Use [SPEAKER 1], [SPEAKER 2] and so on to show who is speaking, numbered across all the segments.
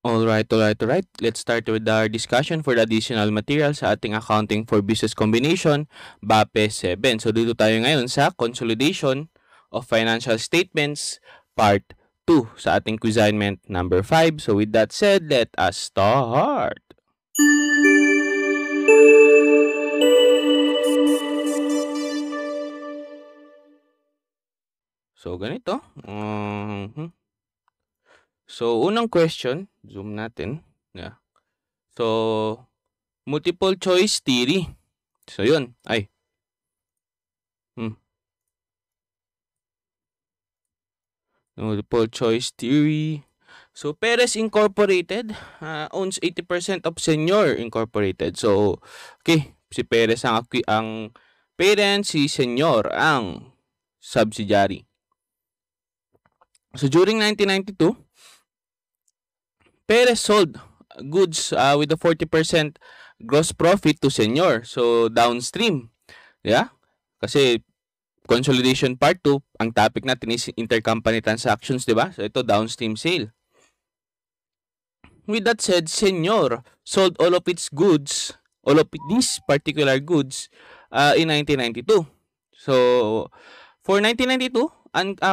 [SPEAKER 1] Alright. Let's start with our discussion for the additional material sa ating Accounting for Business Combination, BAPE 7. So, dito tayo ngayon sa Consolidation of Financial Statements, Part 2 sa ating assignment number 5. So, with that said, let us start. So, ganito. So, unang question, zoom natin. Yeah. So, multiple choice theory. So, yun. Multiple choice theory. So, Perez Incorporated owns 80% of Senior Incorporated. So, okay. Si Perez ang parent, si Senior ang subsidiary. So, during 1992, Perez sold goods with a 40% gross profit to Senior. So, downstream. Yeah? Kasi, consolidation part 2, ang topic natin is intercompany transactions, di ba? So, ito, downstream sale. With that said, Senior sold all of these particular goods in 1992. So, for 1992,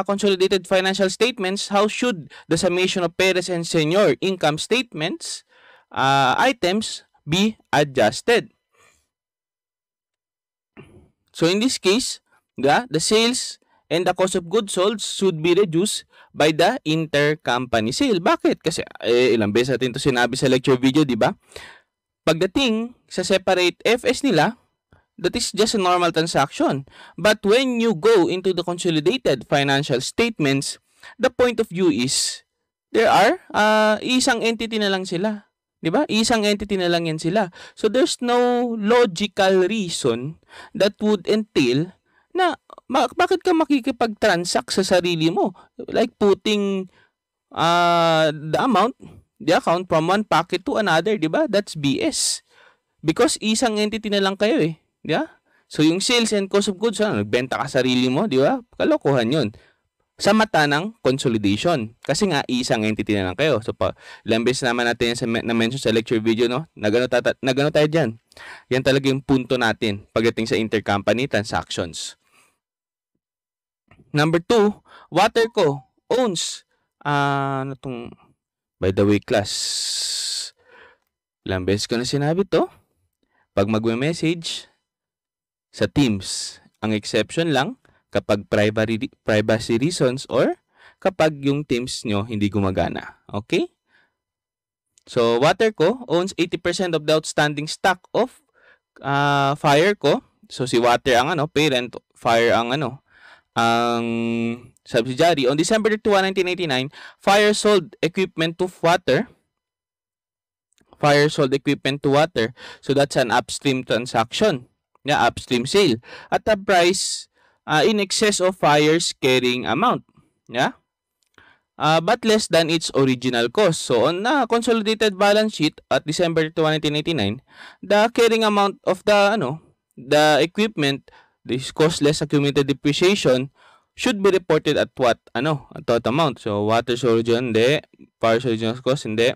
[SPEAKER 1] consolidated financial statements, how should the summation of Perez and Senior income statements items be adjusted? So, in this case, the sales and the cost of goods sold should be reduced by the intercompany sale. Bakit? Kasi ilang beses natin ito sinabi sa lecture video, di ba? Pagdating sa separate FS nila, that is just a normal transaction. But when you go into the consolidated financial statements, the point of view is there are isang entity na lang sila. 'Di ba? Isang entity na lang yan sila. So there's no logical reason that would entail na bakit ka makikipag-transact sa sarili mo? Like putting the account from one pocket to another, 'di ba? That's BS. Because isang entity na lang kayo eh. Di ba? So, yung sales and cost of goods, nagbenta ka sarili mo, di ba? Kalokohan yun. Sa mata ng consolidation. Kasi nga, isang entity na lang kayo. So, ilang beses naman natin yan na-mention sa lecture video, no? Nagano tayo dyan. Yan talaga yung punto natin pagdating sa intercompany transactions. Number 2, Waterco owns, by the way, class, ilang beses ko na sinabi to. Pag magme-message sa Teams, ang exception lang kapag privacy reasons or kapag yung Teams nyo hindi gumagana. Okay? So, Waterco owns 80% of the outstanding stock of Fireco. So, si Water ang parent, Fire ang ang subsidiary. On December 31, 1989, Fire sold equipment to Water. So, that's an upstream transaction. Yeah, upstream sale. At a price in excess of Fire's carrying amount. Yeah? But less than its original cost. So, on the consolidated balance sheet at December 21, 1989, the carrying amount of the equipment, this costless accumulated depreciation, should be reported at what? At what amount? So, Water's original, hindi. Fire's original cost, hindi.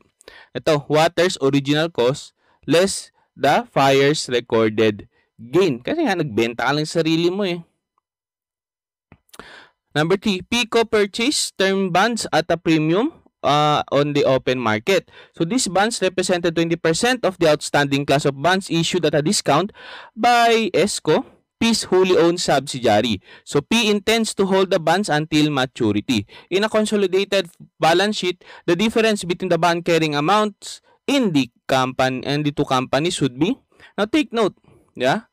[SPEAKER 1] Ito, Water's original cost less the Fire's recorded gain. Kasi nga, nagbenta ka lang sa sarili mo eh. Number 3, PICO purchased term bonds at a premium on the open market. So, these bonds represented 20% of the outstanding class of bonds issued at a discount by ESCO, P's wholly owned subsidiary. So, P intends to hold the bonds until maturity. In a consolidated balance sheet, the difference between the bond carrying amounts in the company and the two companies should be. Now, take note, yeah?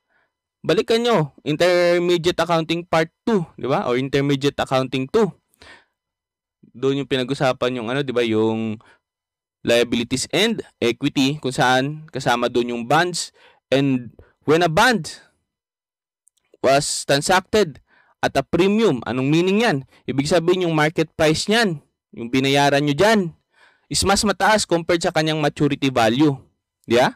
[SPEAKER 1] Balikan nyo, Intermediate Accounting Part 2, di ba? Or Intermediate Accounting 2. Doon yung pinag-usapan yung di ba, yung liabilities and equity, kung saan kasama doon yung bonds. And when a bond was transacted at a premium, anong meaning yan? Ibig sabihin yung market price niyan, yung binayaran nyo dyan, is mas mataas compared sa kanyang maturity value. Di ba?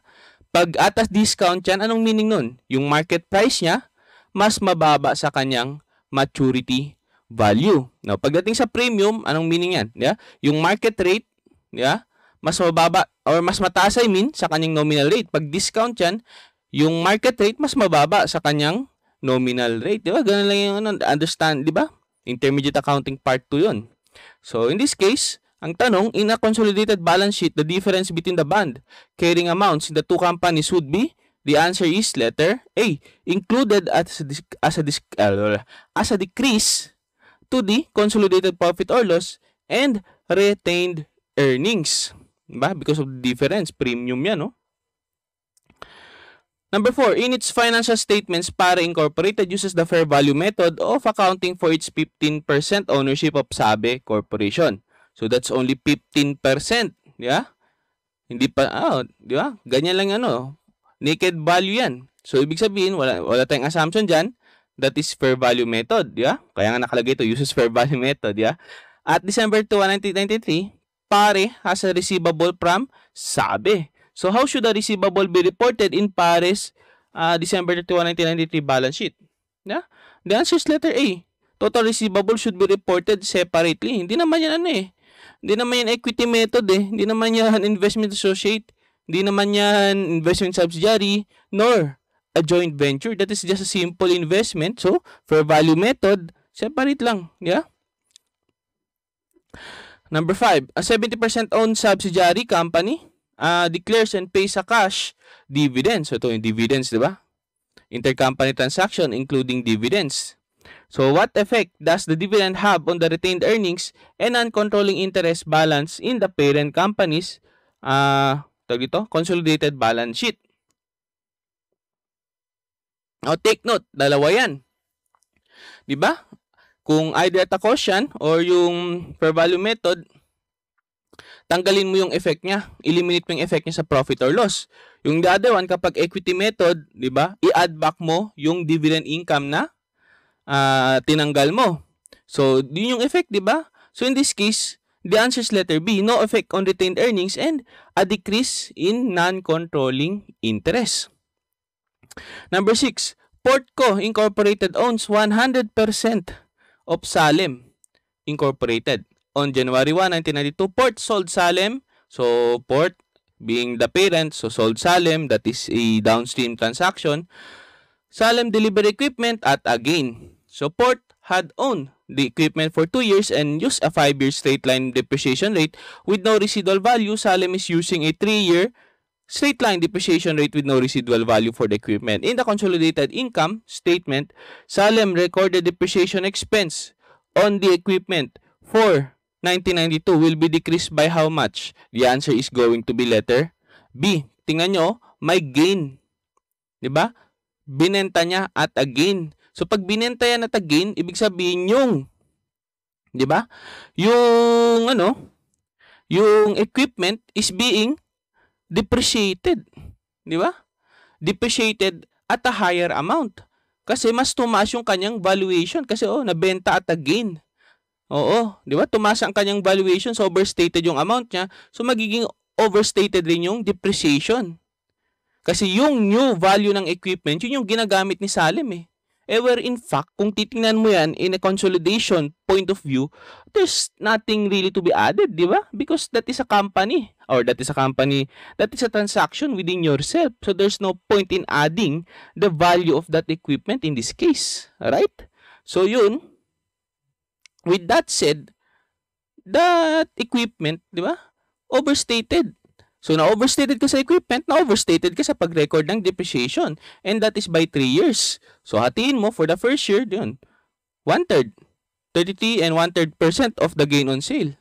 [SPEAKER 1] Pag atas discount yan, anong meaning nun? Yung market price niya, mas mababa sa kanyang maturity value. Now, pagdating sa premium, anong meaning yan? Yeah? Yung market rate, yeah? mas mababa or mas mataas sa kanyang nominal rate. Pag discount yan, yung market rate mas mababa sa kanyang nominal rate. Di ba? Ganun lang yung understand, di ba? Intermediate accounting part 2 yun. So, in this case, ang tanong, in a consolidated balance sheet, the difference between the bond carrying amounts in the two companies would be, the answer is letter A, included as a decrease to the consolidated profit or loss and retained earnings. Diba? Because of the difference, premium yan, no? Number 4, in its financial statements, Pare Incorporated uses the fair value method of accounting for its 15% ownership of Sabe Corporation. So that's only 15%, di ba? Hindi pa, di ba? Ganyan lang naked value yan. So ibig sabihin, wala tayong assumption dyan. That is fair value method, di ba? Kaya nga nakalagay ito, uses fair value method, di ba? At December 2, 1993, Pare has a receivable from Sabe. So how should a receivable be reported in Pare's December 31, 1993 balance sheet? Yeah? The answer is letter A. Total receivable should be reported separately. Hindi naman yan Hindi naman yan equity method Hindi naman yan investment associate. Hindi naman yan investment subsidiary. Nor a joint venture. That is just a simple investment. So, fair value method, separate lang. Yeah? Number 5, a 70% owned subsidiary company declares and pays a cash dividend. So, ito yung dividends, di ba? Intercompany transaction including dividends. So, what effect does the dividend have on the retained earnings and non-controlling interest balance in the parent company's consolidated balance sheet? Now, take note, dalawa yan. Di ba? Kung either at a quotient or yung fair value method, tanggalin mo yung effect niya. Eliminate mo yung effect niya sa profit or loss. Yung the other one, kapag equity method, di ba, i-add back mo yung dividend income na tinanggal mo. So, yun yung effect, di ba? So, in this case, the answer is letter B, no effect on retained earnings and a decrease in non-controlling interest. Number 6, Portco Incorporated owns 100% of Salem Incorporated. On January 1, 1992, Port sold Salem. So, Port being the parent, so sold Salem. That is a downstream transaction. Salem delivered equipment at a gain. So, Port had owned the equipment for 2 years and used a 5-year straight-line depreciation rate with no residual value. Salem is using a 3-year straight-line depreciation rate with no residual value for the equipment. In the consolidated income statement, Salem recorded depreciation expense on the equipment for 1992 will be decreased by how much? The answer is going to be letter B. Tingnan nyo, may gain. Diba? Binenta niya at a gain. So, pag binenta yan at a gain, ibig sabihin yung, diba? Yung, yung equipment is being depreciated. Diba? Depreciated at a higher amount. Kasi mas tumaas yung kanyang valuation. Kasi, nabenta at a gain. Oo, di ba? Tumaas ang kanyang valuation, so overstated yung amount niya. So, magiging overstated rin yung depreciation. Kasi yung new value ng equipment, yun yung ginagamit ni Salem where in fact, kung titingnan mo yan in a consolidation point of view, there's nothing really to be added, di ba? Because that is a company, that is a transaction within yourself. So, there's no point in adding the value of that equipment in this case. Alright? So, yun. With that said, that equipment, di ba? Overstated. So, na-overstated ka sa equipment, na-overstated ka sa pag-record ng depreciation. And that is by 3 years. So, hatiin mo for the first year, yun, 1/3. 33 and 1/3% of the gain on sale.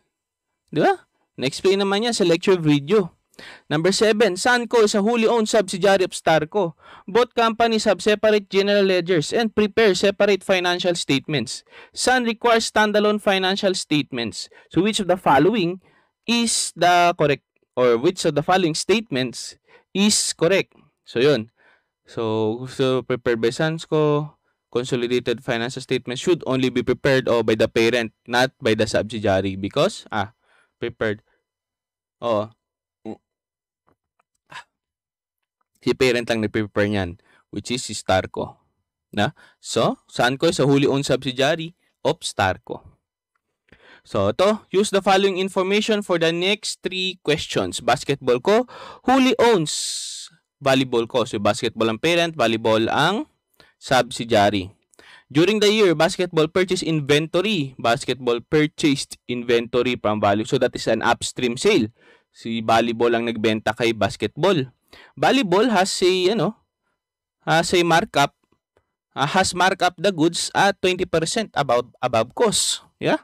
[SPEAKER 1] Di ba? Na-explain naman yan sa lecture video. Number 7, Sanco is a wholly owned subsidiary of Starco. Both companies have separate general ledgers and prepare separate financial statements. Sun requires standalone financial statements. So which of the following is the correct, or which of the following statements is correct? So yun. So prepared by Sanco, consolidated financial statements should only be prepared by the parent, not by the subsidiary, because prepared. Si parent lang nag-prepare niyan, which is si Starco. So, Sanco is a wholly owned subsidiary of Starco. So, ito, use the following information for the next 3 questions. Basketball ko, wholly owns volleyball ko. So, basketball ang parent, volleyball ang subsidiary. During the year, basketball purchased inventory. Basketball purchased inventory from value. So, that is an upstream sale. Si volleyball ang nagbenta kay basketball. Volleyball has a, markup. Has markup the goods at 20% above cost. Yeah?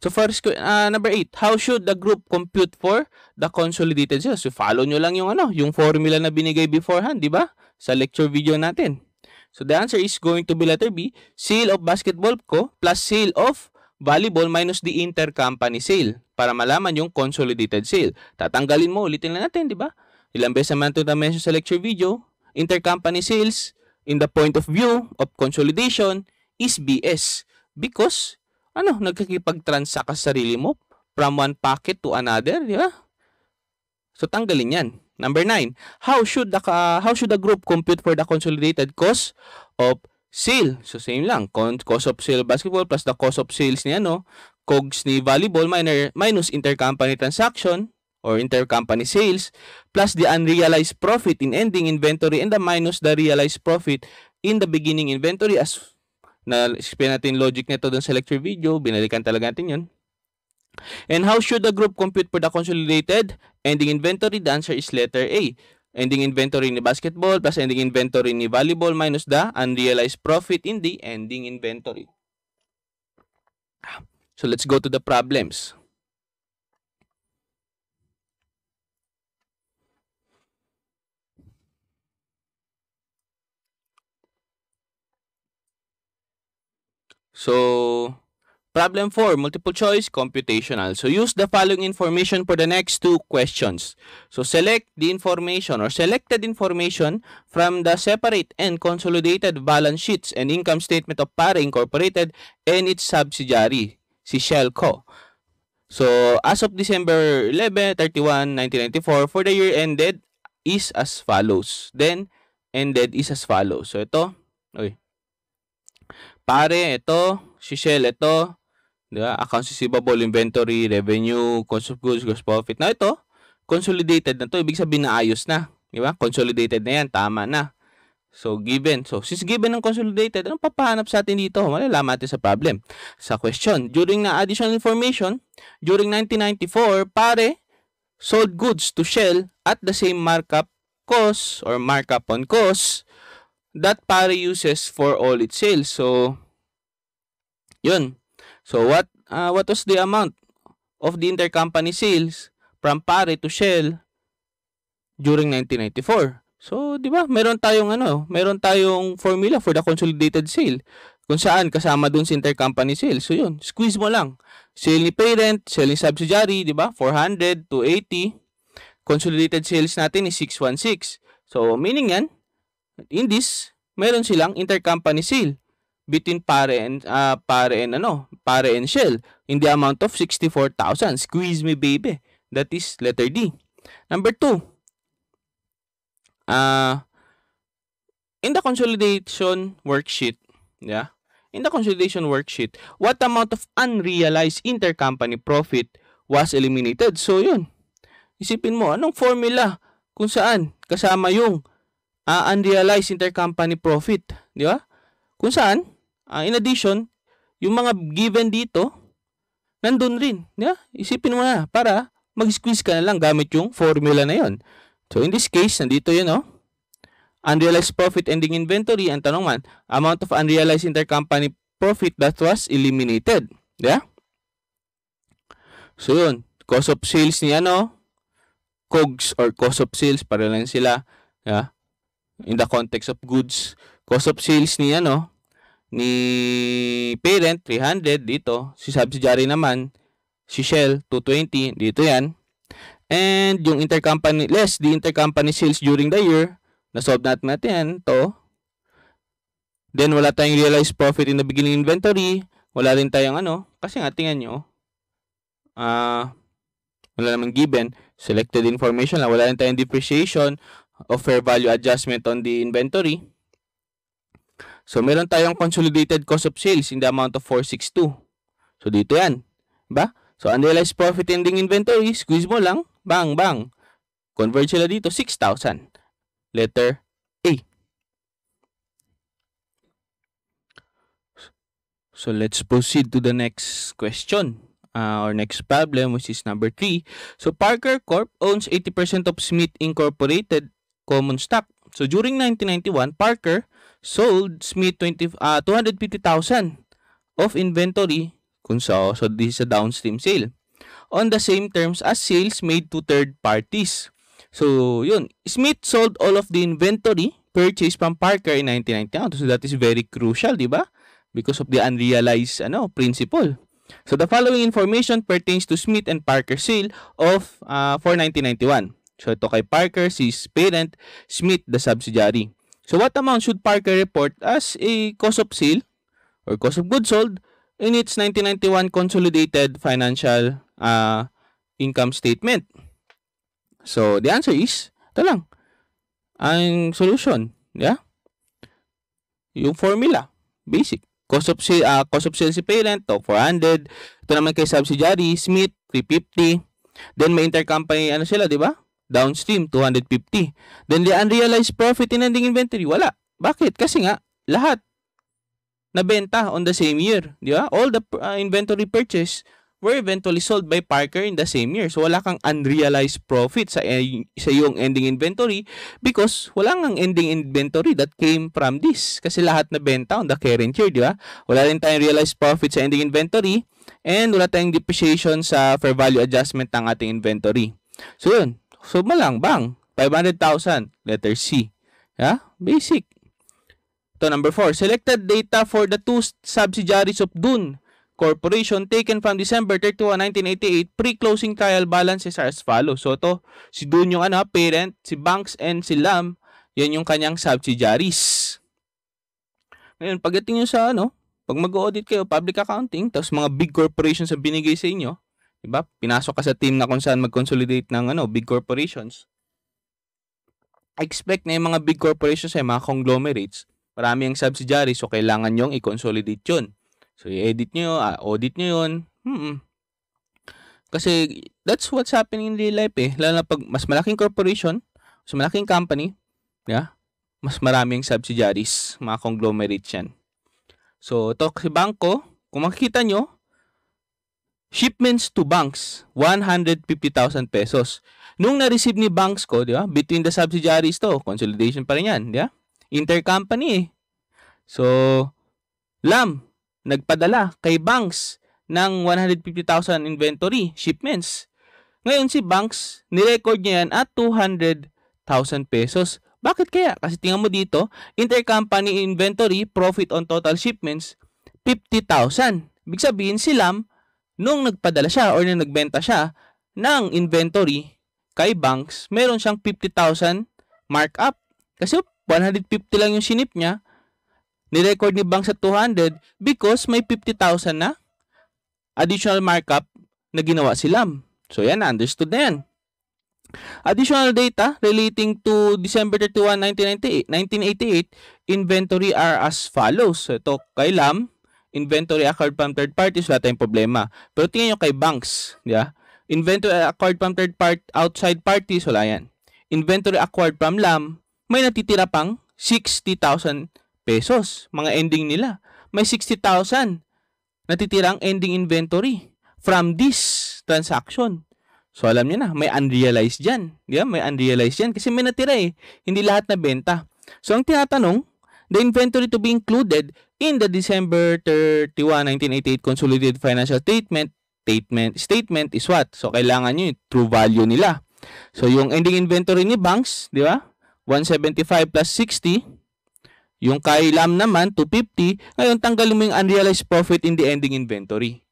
[SPEAKER 1] So, first, number 8. How should the group compute for the consolidated sales? So, follow nyo lang yung formula na binigay beforehand, di ba? Sa lecture video natin. So, the answer is going to be letter B, sale of basketball ko plus sale of volleyball minus the intercompany sale para malaman yung consolidated sale. Tatanggalin mo, ulitin lang natin, di ba? Ilang beses naman ito na-mention sa lecture video. Intercompany sales in the point of view of consolidation is BS because, nagkakipag-transact ka sa sarili mo from one pocket to another, di ba? So, tanggalin yan. Number 9, how should the group compute for the consolidated cost of sale? So, same lang. Cost of sale basketball plus the cost of sales ni COGS ni volleyball minus intercompany transaction or intercompany sales plus the unrealized profit in ending inventory and the minus the realized profit in the beginning inventory. As na-explain natin logic nito dun sa lecture video, binalikan talaga natin yun. And how should the group compute for the consolidated ending inventory? The answer is letter A. Ending inventory ni basketball plus ending inventory ni volleyball minus the unrealized profit in the ending inventory. So let's go to the problems. So, problem 4, multiple choice, computational. So, use the following information for the next 2 questions. So, select the information or selected information from the separate and consolidated balance sheets and income statement of Pare Incorporated and its subsidiary, si Shell Co. So, as of December 31, 1994, for the year ended is as follows. Then, ended is as follows. So, ito, Pare, ito, si Shell, ito, diba? Accounts receivable, inventory, revenue, cost of goods, gross profit. Na ito, consolidated na to. Ibig sabihin na ayos na. Diba? Consolidated na yan. Tama na. So, given. So, since given ng consolidated, anong papahanap sa atin dito? Malalaman natin sa problem. Sa question, during na additional information, during 1994, Pare sold goods to Shell at the same markup cost or markup on cost that Pare uses for all its sales. So, yun. So, what was the amount of the intercompany sales from Pare to Shell during 1994? So, di ba? Meron tayong formula for the consolidated sale kung saan kasama dun si intercompany sales. So, yun. Squeeze mo lang. Sale ni parent, sale ni subsidiary, di ba? 400 to 80. Consolidated sales natin is 616. So, meaning yan, in this, meron silang intercompany sale between Pare and Shell in the amount of 64,000. Squeeze me, baby. That is letter D. Number 2. In the consolidation worksheet, what amount of unrealized intercompany profit was eliminated? So, yun. Isipin mo, anong formula kung saan kasama yung unrealized intercompany profit, di ba? Kung saan, in addition, yung mga given dito, nandun rin, di ba? Isipin mo na para mag-squeeze ka na lang gamit yung formula na yon. So, in this case, nandito yun, unrealized profit ending inventory, ang tanong man, amount of unrealized intercompany profit that was eliminated, di ba? So, yun, cost of sales ni COGS or cost of sales, para lang sila, yeah? In the context of goods. Cost of sales ni parent 300 dito, si subsidiary naman si Shell 220 dito yan. And yung intercompany less the intercompany sales during the year, na-solve natin yan to. Then wala tayong realized profit in the beginning inventory, wala rin tayong kasi nga tingnan nyo, wala namang given, selected information lang, wala rin tayong depreciation of fair value adjustment on the inventory. So, meron tayong consolidated cost of sales in the amount of 462. So, dito yan. Diba? So, unrealized profit ending inventory, squeeze mo lang, bang, bang. Convert sila dito, 6,000. Letter A. So, let's proceed to the next question. Or next problem, which is number 3. So, Parker Corp owns 80% of Smith Incorporated common stock. So, during 1991, Parker sold Smith 250,000 of inventory. So, this is a downstream sale. On the same terms as sales made to third parties. So, yun. Smith sold all of the inventory purchased from Parker in 1991. So, that is very crucial, di ba? Because of the unrealized principle. So, the following information pertains to Smith and Parker sale of for 1991. So, ito kay Parker, si parent, Smith, the subsidiary. So, what amount should Parker report as a cost of sale or cost of goods sold in its 1991 consolidated financial income statement? So, the answer is, ito lang, ang solution, yeah? Yung formula, basic. Cost of sales si parent, to 400. Ito naman kay subsidiary, Smith, 350. Then may intercompany, sila, di ba? Downstream, 250. Then the unrealized profit in ending inventory, wala. Bakit? Kasi nga, lahat nabenta on the same year, di ba? All the inventory purchase were eventually sold by Parker in the same year. So, wala kang unrealized profit sa iyong ending inventory because wala kang ending inventory that came from this. Kasi lahat na benta on the current year, di ba? Wala rin tayong realized profit sa ending inventory and wala tayong depreciation sa fair value adjustment ng ating inventory. So, yun. So, malang, bang, 500,000. Letter C. Yeah? Basic. Ito, number 4. Selected data for the two subsidiaries of Dune Corporation taken from December 31, 1988, pre-closing trial balances are as follows. So, ito, si Dune yung parent, si Banks and si Lam, yan yung kanyang subsidiaries. Ngayon, pagdating nyo sa pag mag-audit kayo, public accounting, tapos mga big corporations ang binigay sa inyo, diba? Pinasok ka sa team na kung saan mag-consolidate ng big corporations. Expect na yung mga big corporations ay mga conglomerates. Marami ang subsidiaries, so kailangan nyong i-consolidate yun. So, i-edit nyo, audit nyo yun. Kasi, that's what's happening in real life Lalo na pag mas malaking corporation, mas malaking company, yeah, mas maraming subsidiaries, mga conglomerates yan. So, ito si Bangko, kung makikita nyo, shipments to banks, 150,000 pesos. Nung na-receive ni Banks ko, di ba, between the subsidiaries to, consolidation pa rin yan, di ba? Intercompany So, Lam, nagpadala kay Banks ng 150,000 inventory shipments. Ngayon si Banks, nirecord niya yan at 200,000 pesos. Bakit kaya? Kasi tingnan mo dito, intercompany inventory, profit on total shipments, 50,000. Ibig sabihin si Lam, nung nagpadala siya or nung nagbenta siya ng inventory kay Banks, meron siyang 50,000 markup. Kasi 150 lang yung sinip niya, nirecord ni Banks sa 200 because may 50,000 na additional markup na ginawa si Lam. So yan, understood na yan. Additional data relating to December 31, 1988, inventory are as follows. So ito kay Lam, inventory acquired from third parties, wala tayong problema. Pero tingnan nyo kay Banks, yeah? Inventory acquired from outside parties, wala yan. Inventory acquired from Lam, may natitira pang 60,000 pesos, mga ending nila. May 60,000 natitirang ending inventory from this transaction. So, alam niyo na, may unrealized dyan. Yeah, may unrealized dyan kasi may natira Hindi lahat na benta. So, ang tinatanong, the inventory to be included in the December 31, 1988 consolidated financial statement is what? So, kailangan nyo yung true value nila. So, yung ending inventory ni Banks, di ba? 175 plus 60. Yung kay Lam naman, 250. Ngayon, tanggalin mo yung unrealized profit in the ending inventory.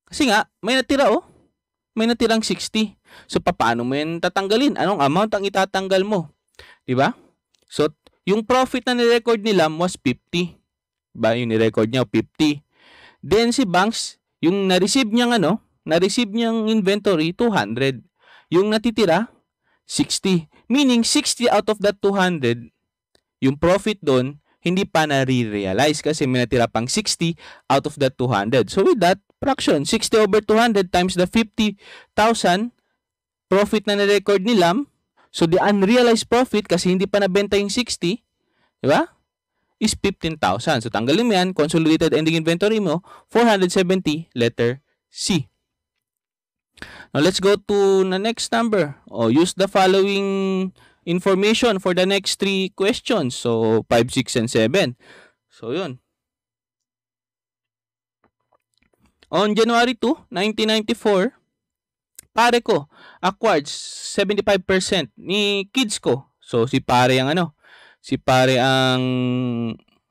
[SPEAKER 1] Kasi nga, may natira May natirang 60. So, paano mo yan tatanggalin? Anong amount ang itatanggal mo? Diba? So, yung profit na nirecord ni Lam was 50. Diba? Yung nirecord niya, 50. Then, si Banks, yung na-receive niyang inventory, 200. Yung natitira, 60. Meaning, 60 out of that 200, yung profit doon, hindi pa na-realize kasi may natira pang 60 out of the 200. So with that, fraction, 60 over 200 times the 50,000 profit na na-record ni Lam. So the unrealized profit kasi hindi pa nabenta yung 60, di ba? Is 15,000. So tanggalin mo yan, consolidated ending inventory mo, 470, letter C. Now let's go to the next number. Use the following information for the next 3 questions. So 5, 6, and 7. So yun. On January 2, 1994, pare ko acquired 75% ni kids ko. So si pare ang si pare ang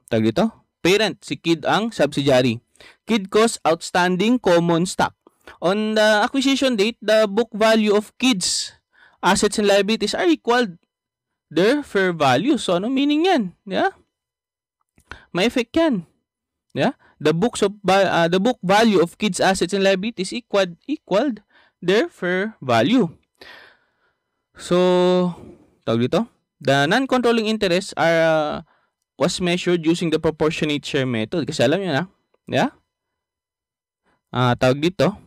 [SPEAKER 1] tag dito, parent, si kid ang subsidiary. Kid co's outstanding common stock. On the acquisition date, the book value of kids assets and liabilities are equal their fair value. So ano meaning yan? Yeah? May effect yan. Yeah? The book value of kids assets and liabilities equaled their fair value. So tawag dito, the non-controlling interests are was measured using the proportionate share method. Kasi alam niyo na, yeah? Tawag dito.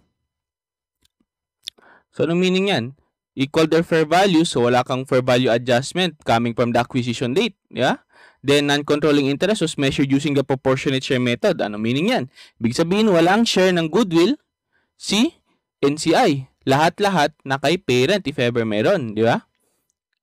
[SPEAKER 1] So anong meaning yan? Equal their fair value, so wala kang fair value adjustment coming from the acquisition date, yeah? Then non-controlling interest was measured using the proportionate share method. Ano meaning yan? Ibig sabihin, walang share ng goodwill si NCI. Lahat-lahat na kay parent if ever meron, di ba?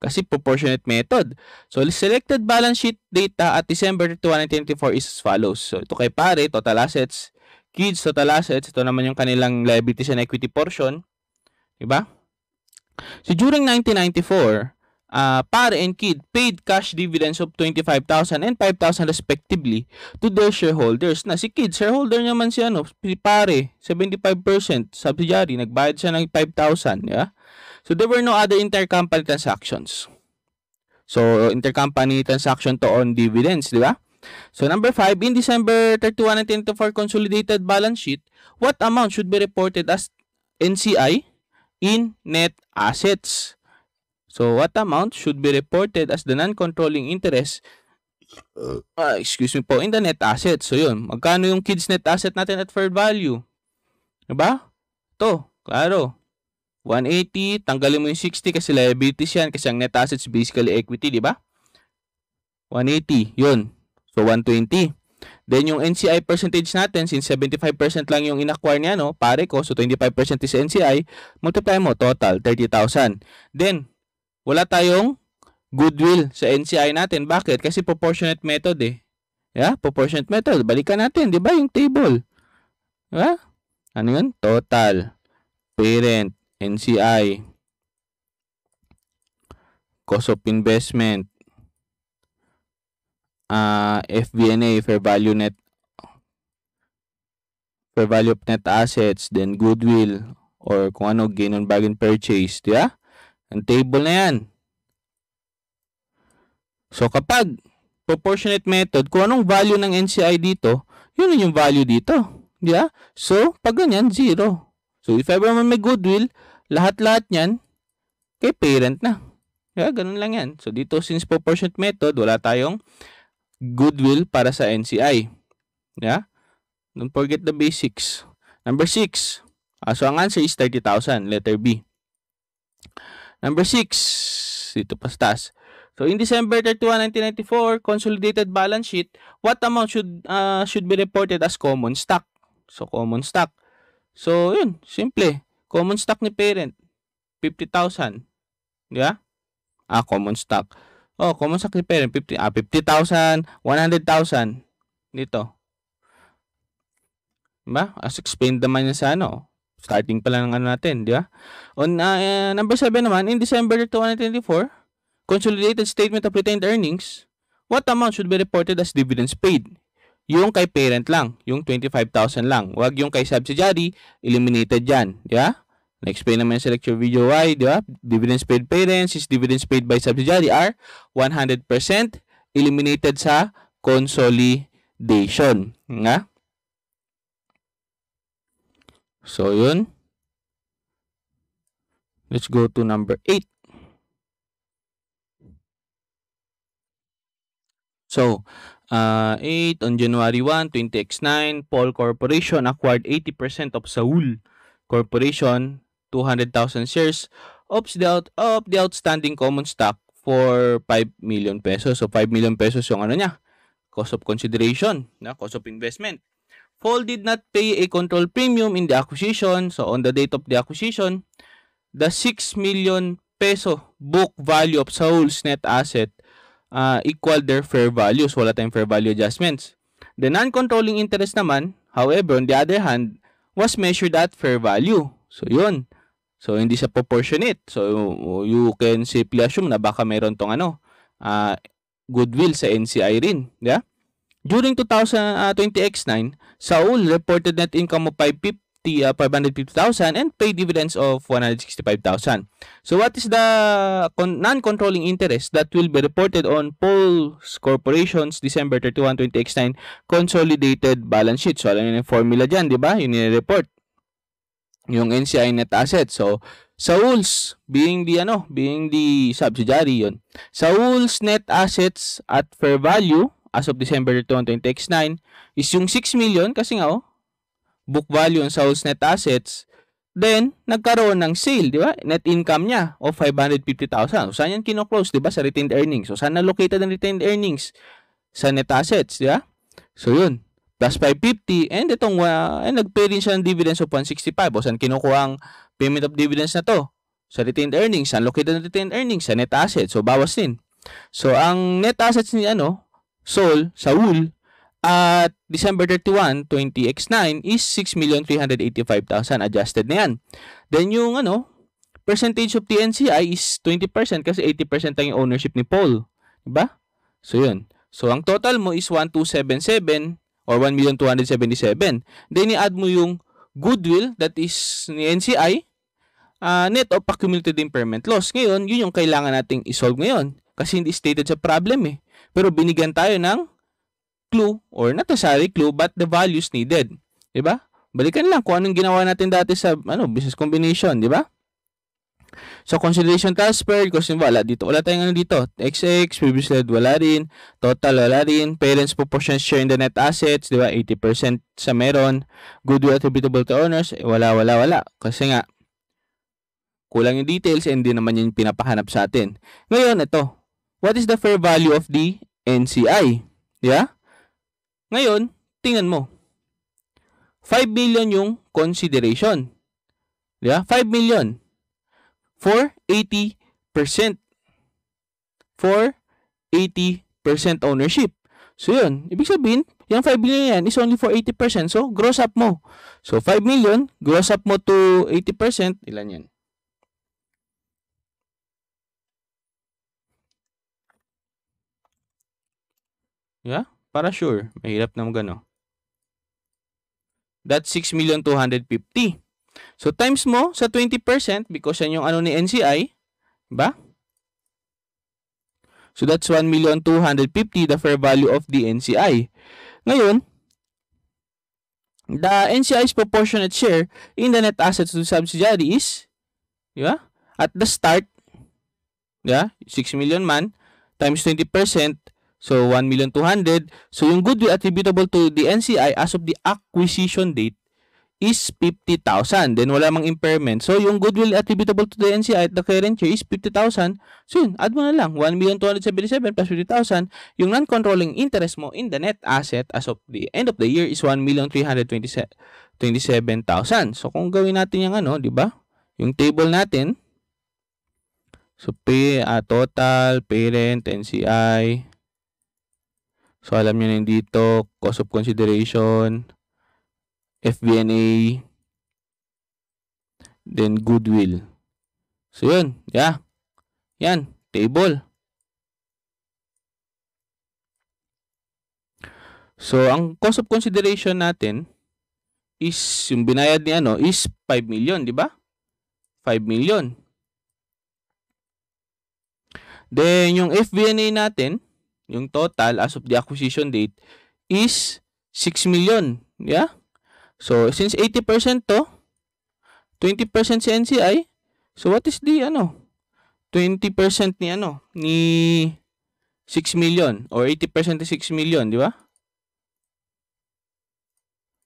[SPEAKER 1] Kasi proportionate method. So selected balance sheet data at December 31, 1994 is as follows. So ito kay pare, total assets. Kids, total assets. Ito naman yung kanilang liabilities and equity portion. Diba? So during 1994, pare and kid paid cash dividends of 25,000 and 5,000 respectively to their shareholders. Na si kid, shareholder naman si si pare, 75% subsidiary, nagbayad siya ng 5,000, yeah? So there were no other intercompany transactions. So intercompany transaction to on dividends, di ba? So number 5, in December 31, 1994 consolidated balance sheet, what amount should be reported as NCI in net assets? So what amount should be reported as the non-controlling interest in the net assets? So yun, magkano yung kids net asset natin at fair value? Diba? Ito, klaro. 180, tanggalin mo yung 60 kasi liabilities yan kasi ang net assets basically equity, di ba? 180, yun. So 120. Then yung NCI percentage natin, since 75% lang yung in-acquire niya, pare ko, so 25% is NCI, multiply mo, total, 30,000. Then, wala tayong goodwill sa NCI natin. Bakit? Kasi proportionate method eh. Yeah? Proportionate method. Balikan natin, di ba, yung table. Diba? Ano yun? Total, parent, NCI, cost of investment, FVNA, fair value of net assets, then goodwill, or kung ano, gain on bargain purchase, diba? Ang table na yan. So kapag proportionate method, kung anong value ng NCI dito, yun yung value dito, diba? So pag ganyan, 0. So if ever man may goodwill, lahat-lahat yan kay parent na. Yeah, ganun lang yan. So dito, since proportionate method, wala tayong goodwill para sa NCI. Yeah? Don't forget the basics. Number 6. So ang answer is 30,000, letter B. Number 6. Dito pa sa taas. So in December 31, 1994, consolidated balance sheet, what amount should be reported as common stock? So common stock. So yun, simple. Common stock ni parent, 50,000. Yeah? Common stock. Common stock ni parent, 50,000, 100,000. Dito. Diba? As explained naman yan sa starting pa lang ng natin, di ba? On number 7 naman, in December 2024, consolidated statement of retained earnings, what amount should be reported as dividends paid? Yung kay parent lang, yung 25,000 lang. Wag yung kay subsidiary, eliminated yan, di ba? Na-explain naman sa lecture video why, di ba? Dividends paid parents is dividends paid by subsidiary are 100% eliminated sa consolidation. Nga? So, yun. Let's go to number 8. So, 8 on January 1, 20X9, Paul Corporation acquired 80% of Saul Corporation, 200,000 shares of the outstanding common stock for 5 million pesos. So 5 million pesos yung ano niya, cost of consideration, cost of investment. Paul did not pay a control premium in the acquisition. So on the date of the acquisition, the 6 million peso book value of Saul's net asset equal their fair values. Wala tayong fair value adjustments. The non-controlling interest naman, however, on the other hand, was measured at fair value. So, yun. So, hindi siya proportionate. So, you can simply assume na baka mayroon tong goodwill sa NCI rin. Yeah? During 2020X9, Saul reported net income of 550,000 and paid dividends of 165,000. So what is the non-controlling interest that will be reported on Paul's Corporation's December 31, 20X9 consolidated balance sheet? So alam niyo yung formula dyan, di ba? Yung nire-report. Yung NCI net asset. So Saul's being the subsidiary yun. Saul's net assets at fair value as of December 31, 20X9 is yung 6 million kasi nga book value on Saul's net assets, then nagkaroon ng sale, di ba? Net income niya of 550,000. So, saan yan kino-close, di ba? Sa retained earnings. So, saan na-located ang retained earnings? Sa net assets, di ba? So, yun. Plus 550, and itong, nag-pay rin siya ng dividends of 165. O, saan kinukuha ang payment of dividends na to? Sa retained earnings. Saan located ang retained earnings? Sa net assets. So, bawas din. So, ang net assets ni, Saul, at December 31, 20X9 is 6,385,000 adjusted na yan. Then yung percentage of the NCI is 20% kasi 80% ang yung ownership ni Paul. Diba? So yun. So ang total mo is 1,277 or 1,277. Then i-add mo yung goodwill that is ni NCI net of accumulated impairment loss. Ngayon, yun yung kailangan nating isolve ngayon kasi hindi stated sa problem eh. Pero binigyan tayo ng clue or not necessarily clue but the values needed. Diba? Balikan lang kung anong ginawa natin dati sa business combination, diba? So consideration transfer, kasi wala dito. Wala tayong dito. XX, previously wala rin. Total wala rin. Parents proportion share in the net assets, diba? 80% sa meron. Goodwill attributable to owners, wala. Kasi nga, kulang yung details and hindi naman yung pinapahanap sa atin. Ngayon, ito. What is the fair value of the NCI? Yeah? Ngayon, tingnan mo. 5 million yung consideration. Yeah? 5 million. For 80%. For 80% ownership. So, yun. Ibig sabihin, yung 5 million yan is only for 80%. So, gross up mo. So, 5 million, gross up mo to 80%. Ilan yan? Yeah? Para sure. Mahirap na magano. That's 6,250,000. So, times mo sa 20% because yan yung ni NCI. Diba? So, that's 1,250,000 the fair value of the NCI. Ngayon, the NCI's proportionate share in the net assets to the subsidiary is, diba? At the start, diba? 6 million man times 20%. So, 1,200,000. So, yung goodwill attributable to the NCI as of the acquisition date is 50,000. Then, wala mang impairment. So, yung goodwill attributable to the NCI at the current year is 50,000. So, yun, add mo na lang. 1,277,000 plus 50,000. Yung non-controlling interest mo in the net asset as of the end of the year is 1,327,000. So, kung gawin natin yung di ba? Yung table natin. So, total, parent, NCI. So, alam nyo na dito, cost of consideration, FBNA, then goodwill. So, yun. Yeah. Yan. Table. So, ang cost of consideration natin is, yung binayad ni is 5 million, di ba? 5 million. Then, yung FBNA natin, yung total as of the acquisition date is 6 million. Yeah? So, since 80% to, 20% si NCI, so what is the 20% ni 6 million or 80% is 6 million, di ba?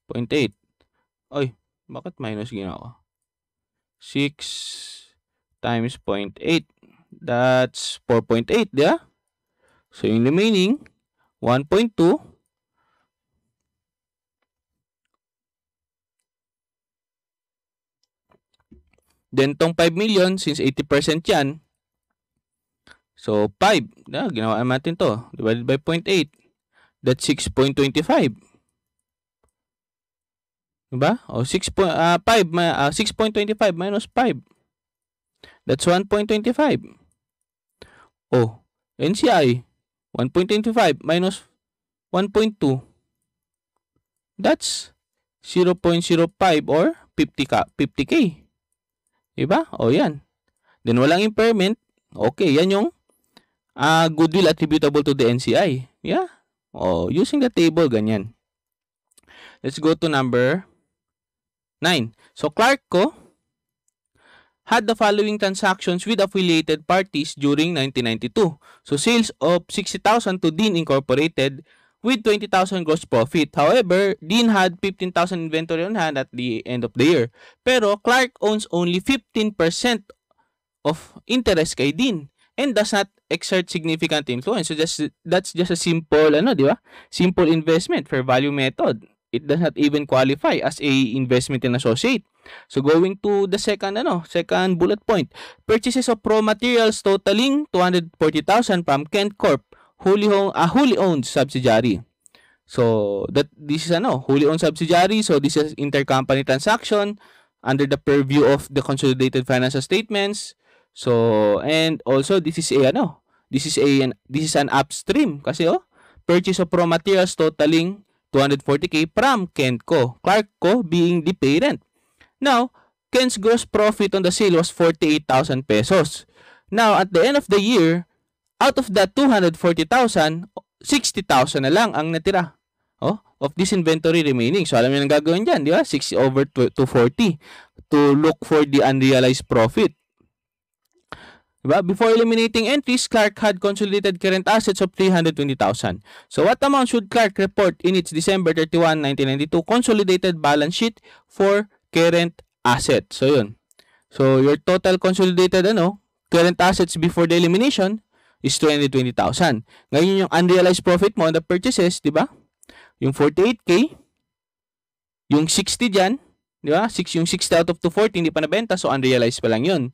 [SPEAKER 1] 0.8. Oy, bakit minus ginawa ko? 6 times 0.8. That's 4.8, di ba? So, yung remaining, 1.2. Then, tong 5 million, since 80% yan, so 5, ginawa natin to, divided by 0.8. That's 6.25. Diba? O 6.25 minus 5. That's 1.25. Oh, NCI 1.25 minus 1.2. That's 0.05 or 50k. Diba? O yan. Then walang impairment. Okay, yan yung goodwill attributable to the NCI. Yeah. Oh, using the table, ganyan. Let's go to number 9. So, Clarkco had the following transactions with affiliated parties during 1992. So, sales of 60,000 to Dean Incorporated with 20,000 gross profit. However, Dean had 15,000 inventory on hand at the end of the year. Pero, Clark owns only 15% of interest kay Dean and does not exert significant influence. So, that's just a simple, di ba? Simple investment, fair value method. It does not even qualify as a investment in associate. So going to the second bullet point, purchases of raw materials totaling 240,000 from Kent Corp, wholly owned subsidiary. So this is wholly owned subsidiary. So this is intercompany transaction under the purview of the consolidated financial statements. So and also this is an upstream kasi purchase of raw materials totaling 240k from Kentco, Clarkco being the parent. Now, Kent's gross profit on the sale was 48,000 pesos. Now, at the end of the year, out of that 240,000, 60,000 na lang ang natira of this inventory remaining. So, alam niyo ang gagawin dyan, di ba? 60 over 240 to look for the unrealized profit. Diba? Before eliminating entries, Clark had consolidated current assets of 320,000. So what amount should Clark report in its December 31, 1992 consolidated balance sheet for current assets? So yun. So your total consolidated current assets before the elimination is 220,000. Ngayon yung unrealized profit mo on the purchases, di ba? Yung 48k, yung 60 diyan, di ba? Yung 60 out of 240 hindi pa nabenta, so unrealized pa lang yun.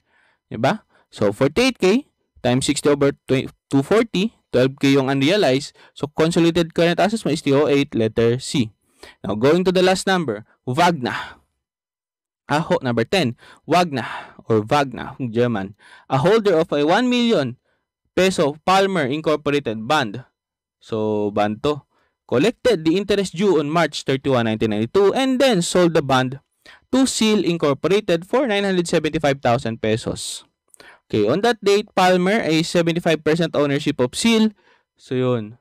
[SPEAKER 1] Di ba? So, 48k times 60 over 240, 12k yung unrealized. So, consolidated current assets mo is 308, letter C. Now, going to the last number, Wagner. Number 10, Wagner or Wagner, German. A holder of a 1 million peso Palmer Incorporated bond. So, bond to. Collected the interest due on March 31, 1992 and then sold the bond to Seal Incorporated for 975,000 pesos. Okay, on that date, Palmer ay 75% ownership of Seal. So yun.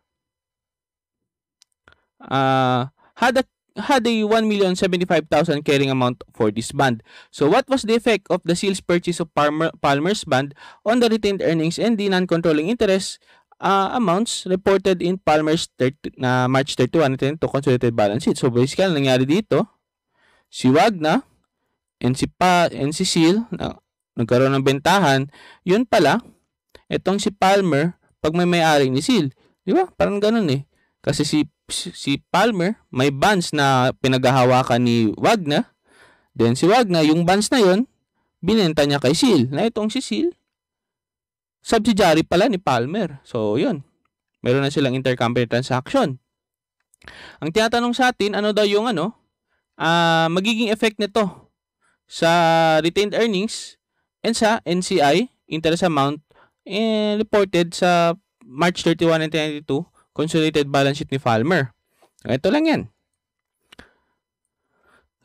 [SPEAKER 1] Had a 1,075,000 carrying amount for this bond. So what was the effect of the Seal's purchase of Palmer's bond on the retained earnings and the non-controlling interest amounts reported in Palmer's March 31 to consolidated balance sheet? So basically, nangyari dito, si Wagner and si Seal nagkaroon ng bentahan, yun pala, itong si Palmer, pag may-ari ni Seal. Di ba? Parang ganun eh. Kasi si Palmer, may bonds na pinaghahawakan ni Wagner. Then si Wagner, yung bonds na yun, binenta niya kay Seal. Na itong si Seal, subsidiary pala ni Palmer. So, yun. Meron na silang intercompany transaction. Ang tinatanong sa atin, ano daw yung magiging effect nito sa retained earnings and sa NCI, interest amount, reported sa March 31, 1992, consolidated balance sheet ni Palmer. Ito lang yan.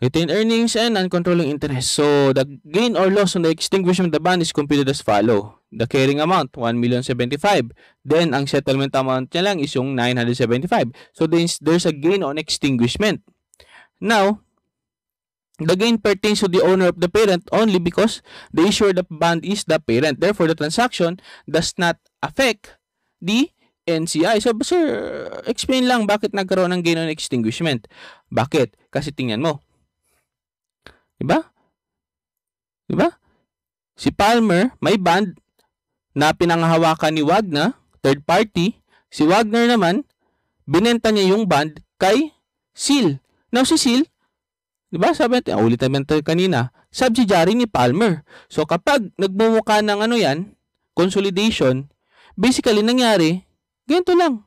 [SPEAKER 1] Retained earnings and uncontrolling interest. So, the gain or loss on the extinguishment of the bond is computed as follow. The carrying amount, 1,075,000. Then, ang settlement amount niya lang is yung 975. So, there's a gain on extinguishment. Now, the gain pertains to the owner of the parent only because the issuer of the bond is the parent. Therefore, the transaction does not affect the NCI. So, sir, explain lang bakit nagkaroon ng gain on extinguishment. Bakit? Kasi tingnan mo. Diba? Diba? Si Palmer, may bond na pinanghahawakan ni Wagner, third party. Si Wagner naman, binenta niya yung bond kay Seal. Now, si Seal, diba? Sabi natin, ulit naman ito kanina, subsidiary ni Palmer. So, kapag nagbumuka ng consolidation, basically, nangyari, ganito lang.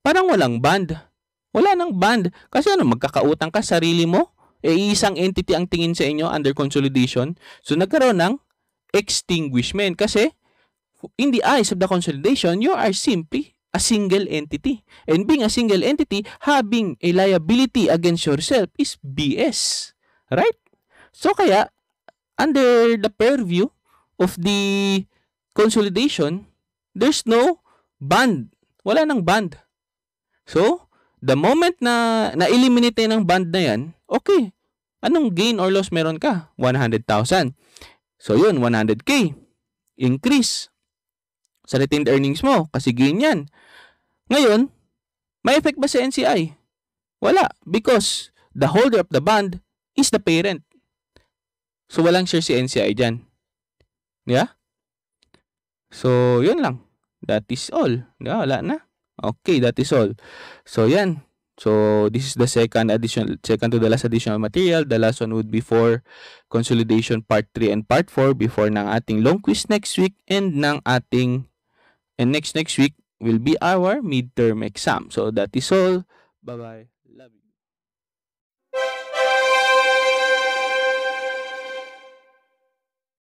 [SPEAKER 1] Parang walang bond. Wala nang bond. Kasi magkakautang ka sarili mo, isang entity ang tingin sa inyo under consolidation. So, nagkaroon ng extinguishment. Kasi, in the eyes of the consolidation, you are simply a single entity. And being a single entity, having a liability against yourself is BS. Right? So, kaya, under the purview of the consolidation, there's no bond. Wala nang bond. So, the moment na na-eliminate ng bond na yan, okay. Anong gain or loss meron ka? 100,000. So, yun, 100K. Increase sa retained earnings mo kasi gain yan. Ngayon, may effect ba sa NCI? Wala. Because the holder of the bond is the parent. So, walang share si NCI dyan. Yeah? So, yun lang. That is all. Wala na. Okay, that is all. So, yan. So, this is the second to the last additional material. The last one would be for consolidation part 3 and part 4 before ng ating long quiz next week and next week will be our midterm exam. So, that is all. Bye-bye.